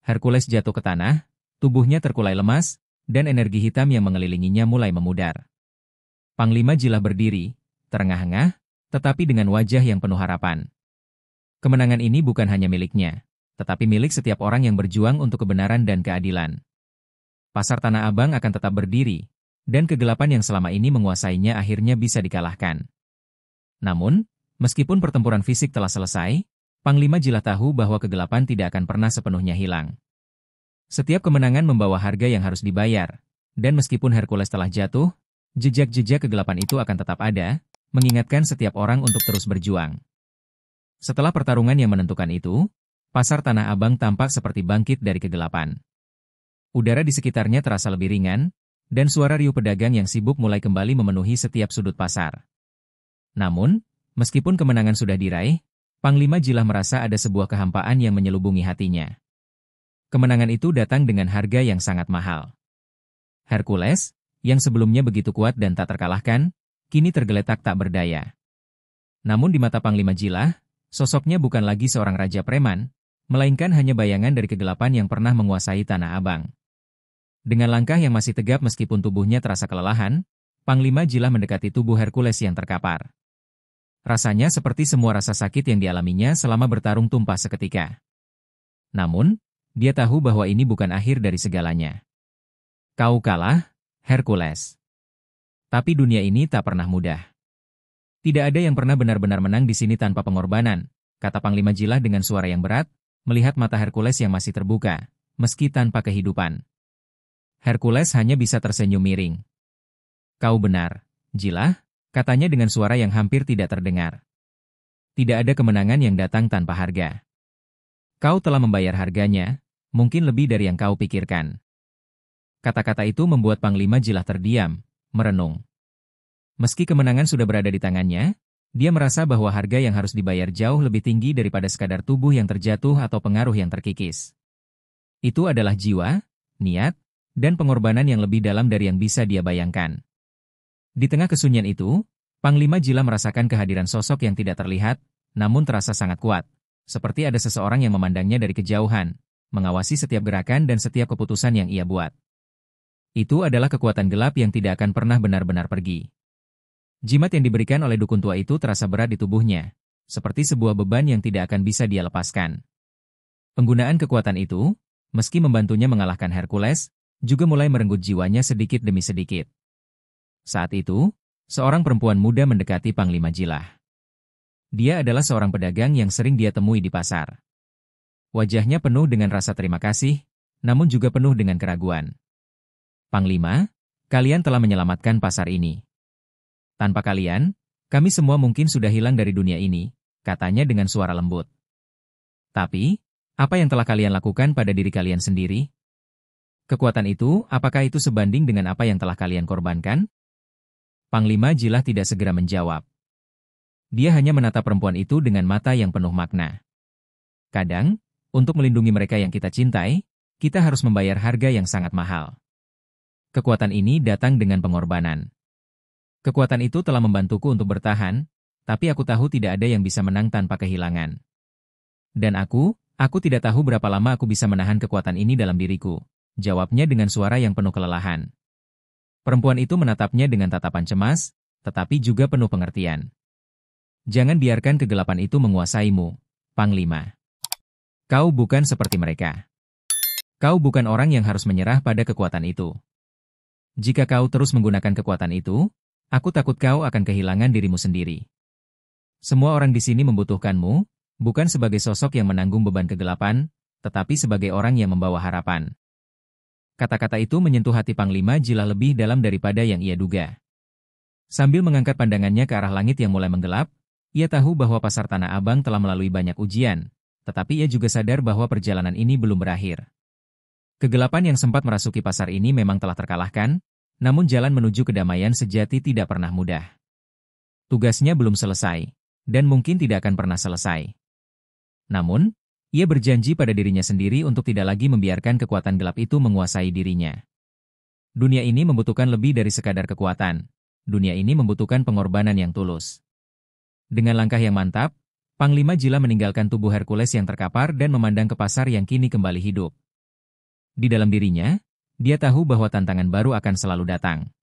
Hercules jatuh ke tanah, tubuhnya terkulai lemas, dan energi hitam yang mengelilinginya mulai memudar. Panglima Jilah berdiri, terengah-engah, tetapi dengan wajah yang penuh harapan. Kemenangan ini bukan hanya miliknya, tetapi milik setiap orang yang berjuang untuk kebenaran dan keadilan. Pasar Tanah Abang akan tetap berdiri, dan kegelapan yang selama ini menguasainya akhirnya bisa dikalahkan. Namun, meskipun pertempuran fisik telah selesai, Panglima Jilah tahu bahwa kegelapan tidak akan pernah sepenuhnya hilang. Setiap kemenangan membawa harga yang harus dibayar, dan meskipun Hercules telah jatuh, jejak-jejak kegelapan itu akan tetap ada, mengingatkan setiap orang untuk terus berjuang. Setelah pertarungan yang menentukan itu, Pasar Tanah Abang tampak seperti bangkit dari kegelapan. Udara di sekitarnya terasa lebih ringan, dan suara riuh pedagang yang sibuk mulai kembali memenuhi setiap sudut pasar. Namun, meskipun kemenangan sudah diraih, Panglima Jilah merasa ada sebuah kehampaan yang menyelubungi hatinya. Kemenangan itu datang dengan harga yang sangat mahal. Hercules, yang sebelumnya begitu kuat dan tak terkalahkan, kini tergeletak tak berdaya. Namun di mata Panglima Jilah, sosoknya bukan lagi seorang raja preman, melainkan hanya bayangan dari kegelapan yang pernah menguasai Tanah Abang. Dengan langkah yang masih tegap meskipun tubuhnya terasa kelelahan, Panglima Jilah mendekati tubuh Hercules yang terkapar. Rasanya seperti semua rasa sakit yang dialaminya selama bertarung tumpah seketika. Namun, dia tahu bahwa ini bukan akhir dari segalanya. "Kau kalah, Hercules. Tapi dunia ini tak pernah mudah. Tidak ada yang pernah benar-benar menang di sini tanpa pengorbanan," kata Panglima Jilah dengan suara yang berat, melihat mata Hercules yang masih terbuka, meski tanpa kehidupan. Hercules hanya bisa tersenyum miring. "Kau benar, Jilah," katanya dengan suara yang hampir tidak terdengar. "Tidak ada kemenangan yang datang tanpa harga. Kau telah membayar harganya, mungkin lebih dari yang kau pikirkan." Kata-kata itu membuat Panglima Jilah terdiam, merenung. Meski kemenangan sudah berada di tangannya, dia merasa bahwa harga yang harus dibayar jauh lebih tinggi daripada sekadar tubuh yang terjatuh atau pengaruh yang terkikis. Itu adalah jiwa, niat, dan pengorbanan yang lebih dalam dari yang bisa dia bayangkan. Di tengah kesunyian itu, Panglima Jilah merasakan kehadiran sosok yang tidak terlihat, namun terasa sangat kuat, seperti ada seseorang yang memandangnya dari kejauhan, mengawasi setiap gerakan dan setiap keputusan yang ia buat. Itu adalah kekuatan gelap yang tidak akan pernah benar-benar pergi. Jimat yang diberikan oleh dukun tua itu terasa berat di tubuhnya, seperti sebuah beban yang tidak akan bisa dia lepaskan. Penggunaan kekuatan itu, meski membantunya mengalahkan Hercules, juga mulai merenggut jiwanya sedikit demi sedikit. Saat itu, seorang perempuan muda mendekati Panglima Jilah. Dia adalah seorang pedagang yang sering dia temui di pasar. Wajahnya penuh dengan rasa terima kasih, namun juga penuh dengan keraguan. Panglima, kalian telah menyelamatkan pasar ini. Tanpa kalian, kami semua mungkin sudah hilang dari dunia ini, katanya dengan suara lembut. Tapi, apa yang telah kalian lakukan pada diri kalian sendiri? Kekuatan itu, apakah itu sebanding dengan apa yang telah kalian korbankan? Panglima Jilah tidak segera menjawab. Dia hanya menatap perempuan itu dengan mata yang penuh makna. Kadang, untuk melindungi mereka yang kita cintai, kita harus membayar harga yang sangat mahal. Kekuatan ini datang dengan pengorbanan. Kekuatan itu telah membantuku untuk bertahan, tapi aku tahu tidak ada yang bisa menang tanpa kehilangan. Dan aku tidak tahu berapa lama aku bisa menahan kekuatan ini dalam diriku, jawabnya dengan suara yang penuh kelelahan. Perempuan itu menatapnya dengan tatapan cemas, tetapi juga penuh pengertian. Jangan biarkan kegelapan itu menguasaimu, Panglima. Kau bukan seperti mereka. Kau bukan orang yang harus menyerah pada kekuatan itu. Jika kau terus menggunakan kekuatan itu, aku takut kau akan kehilangan dirimu sendiri. Semua orang di sini membutuhkanmu, bukan sebagai sosok yang menanggung beban kegelapan, tetapi sebagai orang yang membawa harapan. Kata-kata itu menyentuh hati Panglima Jilah lebih dalam daripada yang ia duga. Sambil mengangkat pandangannya ke arah langit yang mulai menggelap, ia tahu bahwa pasar Tanah Abang telah melalui banyak ujian, tetapi ia juga sadar bahwa perjalanan ini belum berakhir. Kegelapan yang sempat merasuki pasar ini memang telah terkalahkan, namun jalan menuju kedamaian sejati tidak pernah mudah. Tugasnya belum selesai, dan mungkin tidak akan pernah selesai. Namun, ia berjanji pada dirinya sendiri untuk tidak lagi membiarkan kekuatan gelap itu menguasai dirinya. Dunia ini membutuhkan lebih dari sekadar kekuatan. Dunia ini membutuhkan pengorbanan yang tulus. Dengan langkah yang mantap, Panglima Jilah meninggalkan tubuh Hercules yang terkapar dan memandang ke pasar yang kini kembali hidup. Di dalam dirinya, dia tahu bahwa tantangan baru akan selalu datang.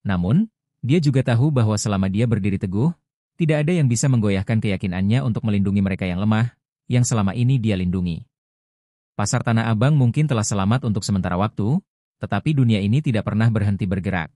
Namun, dia juga tahu bahwa selama dia berdiri teguh, tidak ada yang bisa menggoyahkan keyakinannya untuk melindungi mereka yang lemah, yang selama ini dia lindungi. Pasar Tanah Abang mungkin telah selamat untuk sementara waktu, tetapi dunia ini tidak pernah berhenti bergerak.